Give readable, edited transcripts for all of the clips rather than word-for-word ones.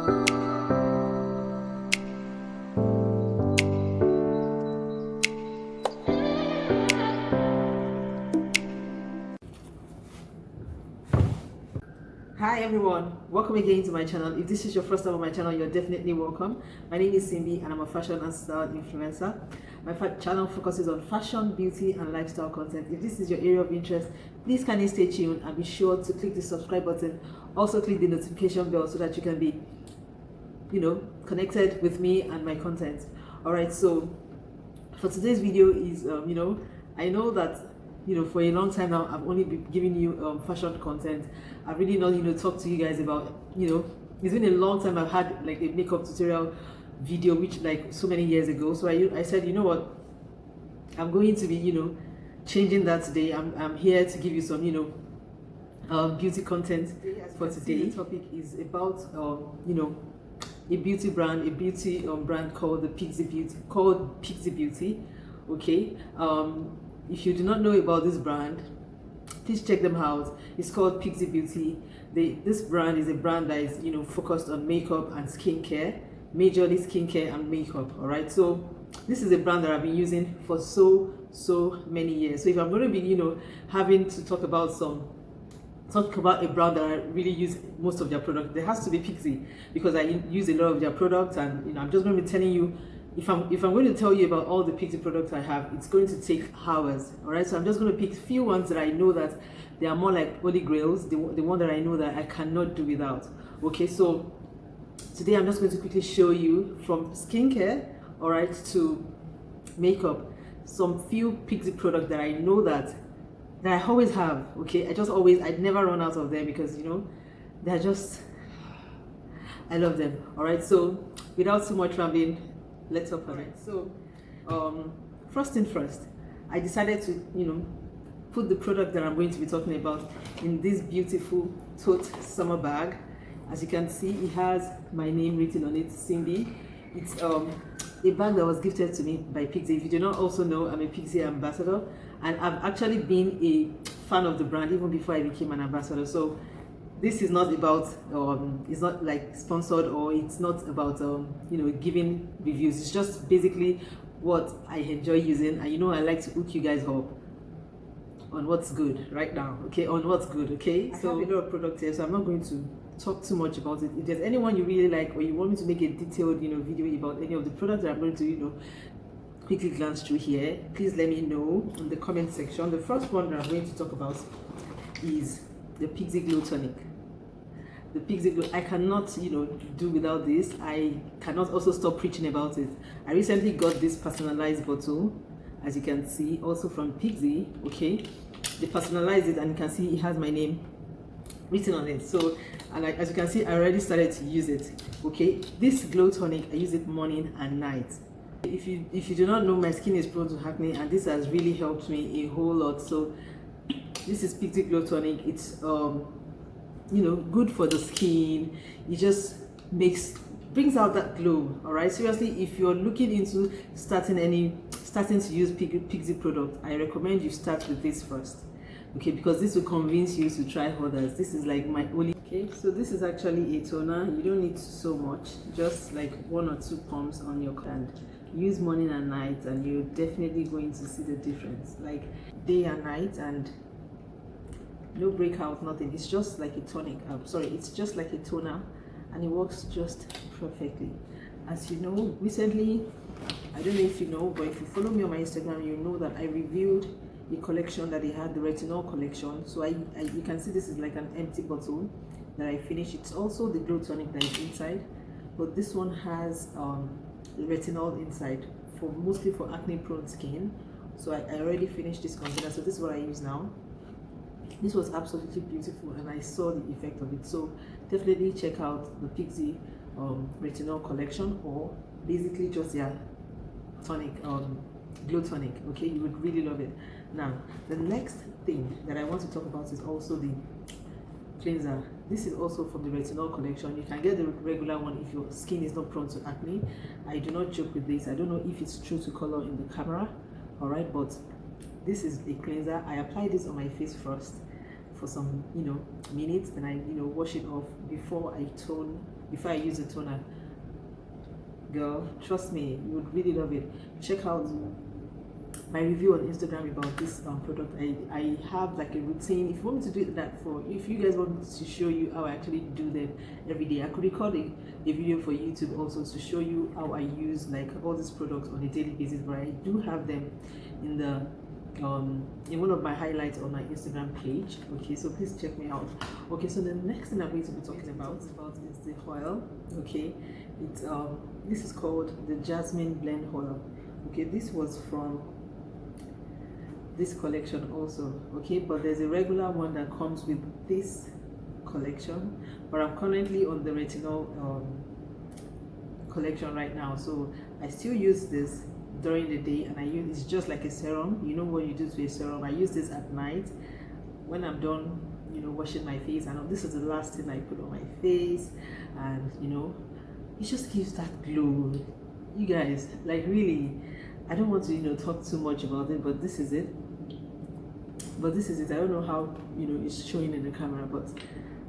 Hi everyone, welcome again to my channel. If this is your first time on my channel, you're definitely welcome. My name is Simbi and I'm a fashion and style influencer. My channel focuses on fashion, beauty and lifestyle content. If this is your area of interest, please kindly stay tuned and be sure to click the subscribe button. Also click the notification bell so that you can be, connected with me and my content. Alright, so for today's video is, I know that for a long time now I've only been giving you fashion content. I've really not talked to you guys about it's been a long time I've had like a makeup tutorial video, which like so many years ago. So I said, you know what, I'm going to be changing that today. I'm here to give you some beauty content for today. The topic is about a beauty brand called Pixi Beauty. Okay, if you do not know about this brand, please check them out. It's called Pixi Beauty. This brand is a brand that is focused on makeup and skincare, majorly skincare and makeup. All right, so this is a brand that I've been using for so many years. So if I'm going to be having to talk about a brand that I really use most of their products, there has to be Pixi, because I use a lot of their products, and I'm just going to be telling you. If I'm going to tell you about all the Pixi products I have, it's going to take hours. All right, so I'm just going to pick a few ones that I know that they are more like holy grails, the one that I know that I cannot do without. Okay, so today I'm just going to quickly show you from skincare, all right, to makeup, some few Pixi products that I know that I always have. Okay, I never run out of them, because they're just, I love them. All right, so without too much rambling, let's up on it. So first thing first, I decided to put the product that I'm going to be talking about in this beautiful tote summer bag. As you can see, it has my name written on it, Simbi. It's a bag that was gifted to me by Pixi. If you do not also know, I'm a Pixi ambassador, and I've actually been a fan of the brand even before I became an ambassador. So this is not about it's not like sponsored, or it's not about giving reviews. It's just basically what I enjoy using, and I like to hook you guys up on what's good right now. Okay, on what's good. Okay, so I have a lot of products here, so I'm not going to talk too much about it. If there's anyone you really like, or you want me to make a detailed video about any of the products that I'm going to quickly glance through here, please let me know in the comment section. The first one that I'm going to talk about is the Pixi Glow Tonic. The Pixi Glow, I cannot do without this. I cannot also stop preaching about it. I recently got this personalized bottle, as you can see, also from Pixi. Okay, they personalized it, and you can see it has my name written on it. So, and as you can see, I already started to use it. Okay, this Glow Tonic, I use it morning and night. If you do not know, my skin is prone to acne, and this has really helped me a whole lot. So this is Pixi Glow Tonic. It's good for the skin. It just brings out that glow. All right, seriously, if you're looking into starting to use Pixi product, I recommend you start with this first. Okay, because this will convince you to try others. This is like my only. Okay, so this is actually a toner. You don't need so much, just like 1 or 2 pumps on your hand. Use morning and night, and you're definitely going to see the difference, like day and night, and no breakout, nothing. It's just like a tonic. It's just like a toner, and it works just perfectly. As you know, recently, I don't know if you know, but if you follow me on my Instagram, you know that I reviewed a collection that they had, the retinol collection. So you can see this is like an empty bottle that I finished. It's also the Glow Tonic that is inside, but this one has retinol inside, mostly for acne prone skin. So I already finished this container, so this is what I use now. This was absolutely beautiful, and I saw the effect of it. So definitely check out the Pixi retinol collection, or basically just their tonic, Glow Tonic. Okay, you would really love it. Now the next thing that I want to talk about is also the cleanser. This is also from the retinol collection. You can get the regular one if your skin is not prone to acne. I do not joke with this. I don't know if it's true to color in the camera, all right, but this is a cleanser. I apply this on my face first for some minutes, then I wash it off before I tone before I use the toner. Girl, trust me, you would really love it. Check out my review on Instagram about this product. I have like a routine. If you want me to do that for, if you guys want me to show you how I actually do them every day, I could record a video for YouTube also to show you how I use like all these products on a daily basis. But I do have them in the in one of my highlights on my Instagram page. Okay, so please check me out. Okay, so the next thing I'm going to be talking about is the oil. Okay, it's this is called the Jasmine Blend Oil. Okay, this was from this collection also. Okay, but there's a regular one that comes with this collection, but I'm currently on the retinol collection right now, so I still use this during the day, and I use it's just like a serum. You know what you do to a serum? I use this at night when I'm done, you know, washing my face, and this is the last thing I put on my face, and you know, it just gives that glow. You guys, like, really, I don't want to, you know, talk too much about it, but this is it. I don't know how, you know, it's showing in the camera, but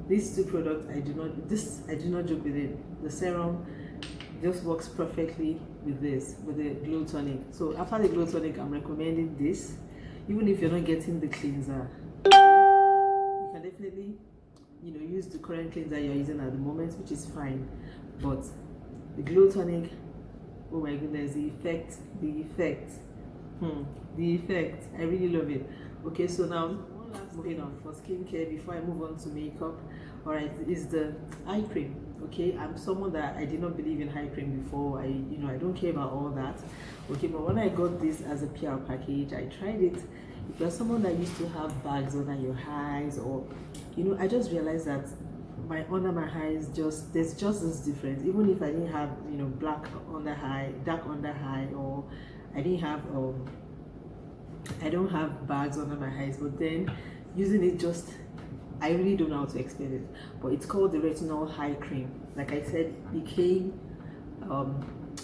these two products, I do not joke with it. The serum just works perfectly with this, with the glow tonic. So after the glow tonic, I'm recommending this. Even if you're not getting the cleanser, you can definitely, you know, use the current cleanser you're using at the moment, which is fine. But the glow tonic, oh my goodness, the effect, I really love it. Okay, so now one last moving on for skincare before I move on to makeup. All right, is the eye cream. Okay, I'm someone that I did not believe in eye cream before. I don't care about all that. Okay, but when I got this as a PR package, I tried it. If you're someone that used to have bags under your eyes, or you know, I just realized that under my eyes, there's just this difference. Even if I didn't have, you know, black under eye, dark under eye, or I didn't have I don't have bags under my eyes, but then using it, just I really don't know how to explain it, but it's called the Retinol Eye Cream. Like I said, it came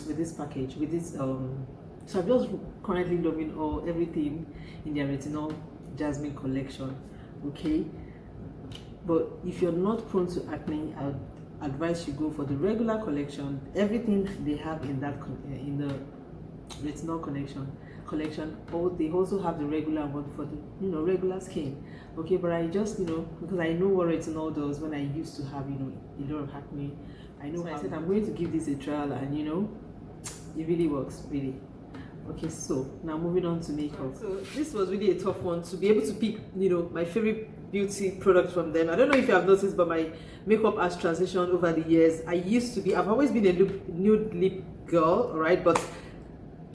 with this package, with this so I'm just currently loving everything in their Retinol Jasmine collection. Okay, but if you're not prone to acne, I would advise you go for the regular collection. Everything they have in that in the Retinol collection, or they also have the regular one for the, you know, regular skin. Okay, but I just, you know, because I know what retinol does when I used to have, you know, a lot of acne, I know. So I said I'm going to give this a trial, and you know, it really works, really. Okay, so now moving on to makeup. So this was really a tough one to be able to pick, you know, my favorite beauty products from them. I don't know if you have noticed, but my makeup has transitioned over the years. I've always been a nude lip girl, all right, but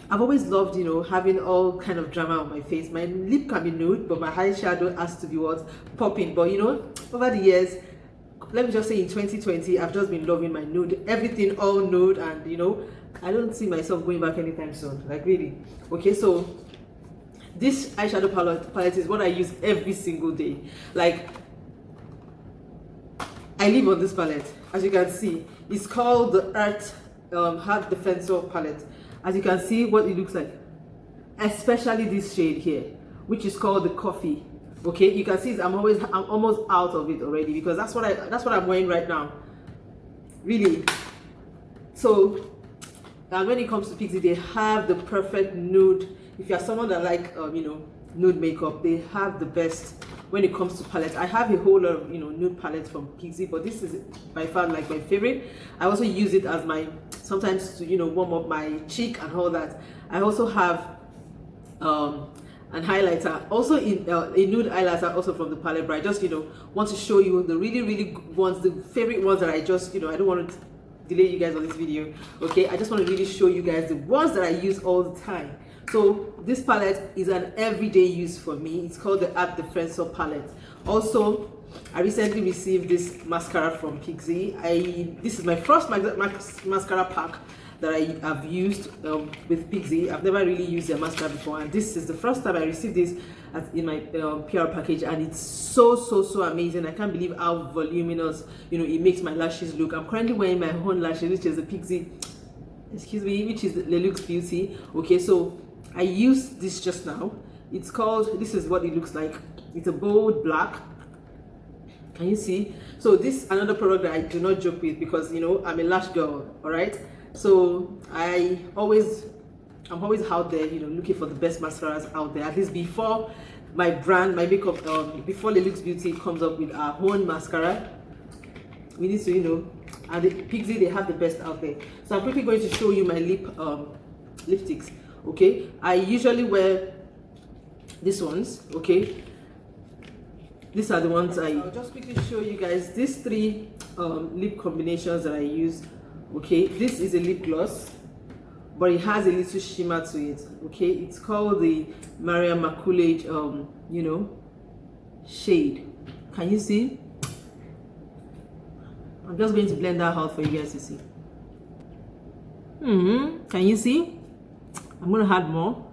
I've always loved, you know, having all kind of drama on my face. My lip can be nude, but my eyeshadow has to be what? Popping. But you know, over the years, let me just say in 2020, I've just been loving my nude, everything all nude, and you know, I don't see myself going back anytime soon, like really. Okay, so this eyeshadow palette is what I use every single day. Like, I live on this palette. As you can see, it's called the Heart Defensor palette. As you can see what it looks like, especially this shade here, which is called the coffee. Okay, you can see I'm almost out of it already, because that's what I'm wearing right now, really. So, and when it comes to Pixi, they have the perfect nude. If you're someone that like you know, nude makeup, they have the best when it comes to palettes. I have a whole lot of, you know, nude palettes from Pixi, but this is by far like my favorite. I also use it as my, sometimes to, you know, warm up my cheek and all that. I also have an highlighter, also in a nude highlighter, also from the palette. But I just, you know, want to show you the really good ones, the favorite ones that I just, you know, I don't want to delay you guys on this video. Okay, I just want to really show you guys the ones that I use all the time. So this palette is an everyday use for me. It's called the Heart Defensor palette. Also, I recently received this mascara from Pixi. This is my first mascara pack that I have used with Pixi. I've never really used their mascara before, and this is the first time I received this in my PR package, and it's so amazing. I can't believe how voluminous, you know, it makes my lashes look. I'm currently wearing my own lashes, which is the Pixi, which is the Lux Beauty. Okay, so I used this just now. It's called, this is what it looks like. It's a bold black. Can you see? So this is another product that I do not joke with, because you know I'm a lash girl. All right, so I'm always out there, you know, looking for the best mascaras out there, at least before my brand, my makeup, before Lelux Beauty comes up with our own mascara. We need to, you know, and the Pixi, they have the best out there. So I'm quickly going to show you my lipsticks. Okay, I usually wear these ones. Okay, these are the ones I'll just quickly show you guys these three lip combinations that I use. Okay, this is a lip gloss, but it has a little shimmer to it. Okay, it's called the Maria Maculate you know, shade. Can you see? I'm just going to blend that out for you guys to see. Can you see? I'm going to add more.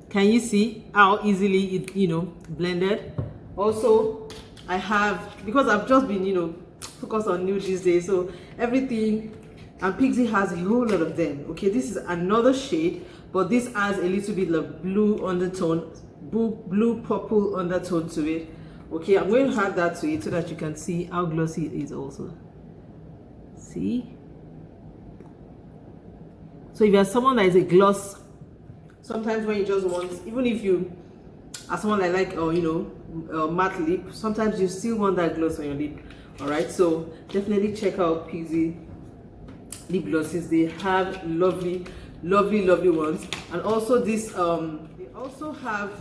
Can you see how easily it, you know, blended? Also, I have, because I've just been, you know, focused on nude these days, so everything, and Pixi has a whole lot of them. Okay, this is another shade, but this adds a little bit of blue undertone, blue purple undertone to it. Okay, I'm going to add that to it so that you can see how glossy it is also. See? So if you're someone that is a gloss, sometimes when you just want, even if you are someone that like, you know, matte lip, sometimes you still want that gloss on your lip. All right, so definitely check out Pixi lip glosses. They have lovely ones. And also this, they also have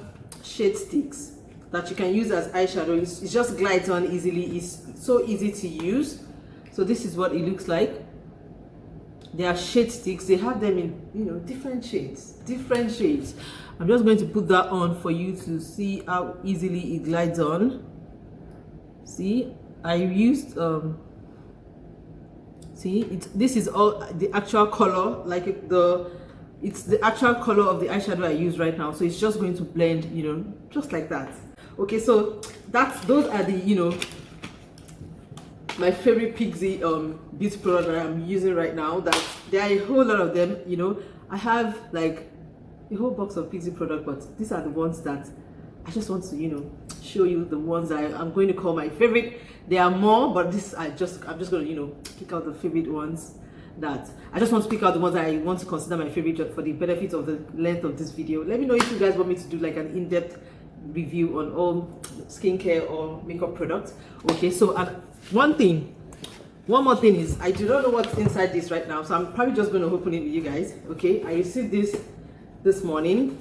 shade sticks that you can use as eyeshadow. It just glides on easily. It's so easy to use. So this is what it looks like. They are shade sticks. They have them in, you know, different shades. I'm just going to put that on for you to see how easily it glides on. See, I used see, this is all the actual color, like it's the actual color of the eyeshadow I use right now. So it's just going to blend, you know, just like that. Okay, so those are the, you know, my favorite Pixi beauty product that I'm using right now. That there are a whole lot of them, you know. I have like a whole box of Pixi product, but these are the ones that I just want to, you know, show you, the ones that I'm going to call my favorite. There are more, but this I'm just going to, you know, pick out the favorite ones. That I just want to pick out the ones that I want to consider my favorite for the benefit of the length of this video. Let me know if you guys want me to do like an in-depth review on all skincare or makeup products. Okay, so one more thing is, I do not know what's inside this right now, so I'm probably just going to open it with you guys. Okay, I received this morning,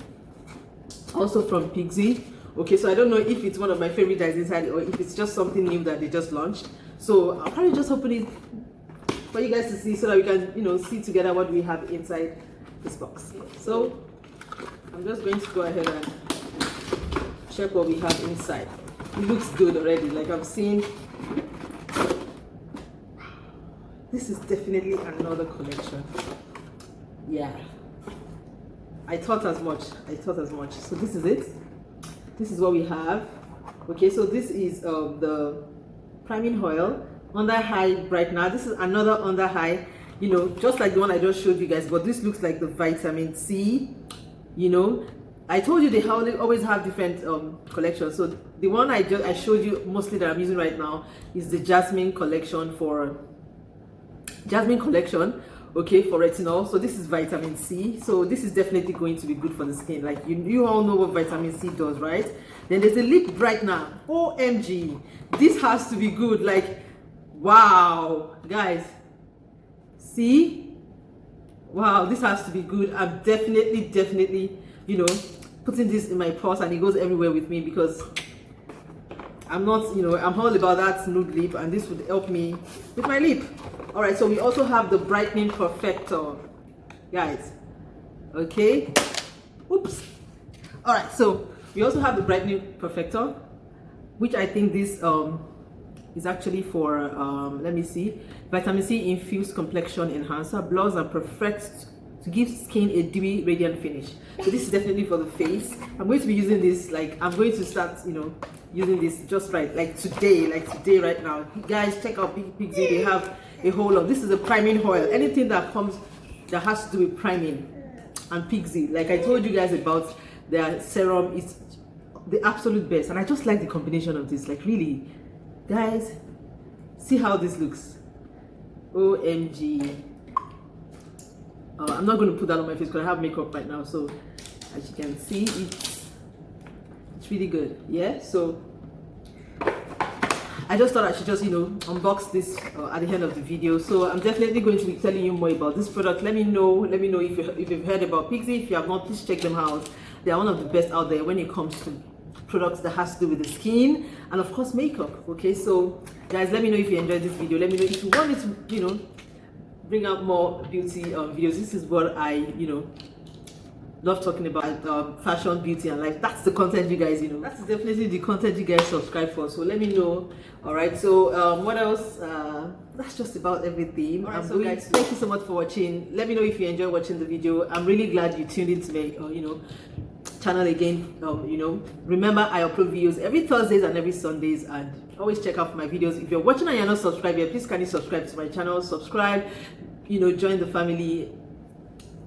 also from Pixi. Okay, so I don't know if it's one of my favorite that is inside or if it's just something new that they just launched. So I'll probably just open it for you guys to see, so that we can, you know, see together what we have inside this box. So I'm just going to go ahead and check what we have inside. It looks good already. Like I'm seeing, this is definitely another collection. Yeah, I thought as much. So this is it. This is what we have. Okay, so this is the priming oil, under eye brightener. This is another under eye, you know, just like the one I just showed you guys, but this looks like the vitamin C. You know, I told you they always have different collections. So the one I showed you mostly that I'm using right now is the Jasmine collection, okay, for retinol. So this is vitamin C. So this is definitely going to be good for the skin. Like you all know what vitamin C does, right? Then there's a lip brightener. OMG, this has to be good. Like, wow, guys, see, wow, this has to be good. I'm definitely, you know, putting this in my purse, and it goes everywhere with me, because I'm not, you know, I'm all about that nude lip, and this would help me with my lip. All right, so we also have the brightening perfector, guys. Okay, oops. All right, so we also have the brightening perfector, which I think this is actually for let me see, vitamin C infused complexion enhancer, blurs and perfects to give skin a dewy radiant finish. So this is definitely for the face. I'm going to be using this, like I'm going to start, you know, using this just like today right now. Guys, check out Pixi. They have a whole lot. This is a priming oil. Anything that has to do with priming, and Pixi, like I told you guys about their serum is the absolute best, and I just like the combination of this. Like, really, guys, see how this looks. OMG. I'm not going to put that on my face because I have makeup right now, so as you can see, it's really good. Yeah, so I just thought I should just, you know, unbox this at the end of the video. So I'm definitely going to be telling you more about this product. Let me know if you've heard about Pixi. If you have not, please check them out. They are one of the best out there when it comes to products that has to do with the skin and of course makeup. Okay, so guys, let me know if you enjoyed this video. Let me know if you want me to, you know, bring out more beauty videos. This is what I, you know, love talking about, fashion, beauty, and life. That's the content you guys, you know, that's definitely the content you guys subscribe for. So let me know. All right, so what else? That's just about everything. All right, so guys, thank you so much for watching. Let me know if you enjoy watching the video. I'm really glad you tuned into my you know, channel again. You know, remember I upload videos every Thursdays and every Sundays, and always check out for my videos. If you're watching and you're not subscribed yet, please kindly subscribe to my channel. Subscribe, you know, join the family.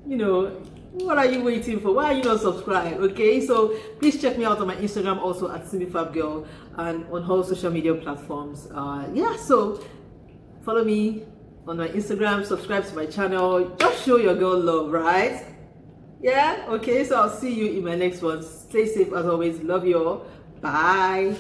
You know, what are you waiting for? Why are you not subscribed? Okay, so please check me out on my Instagram, also at Simbbyfabgirl, and on all social media platforms. Yeah, so follow me on my Instagram, subscribe to my channel, just show your girl love, right? Yeah, okay, so I'll see you in my next one. Stay safe as always. Love you all. Bye.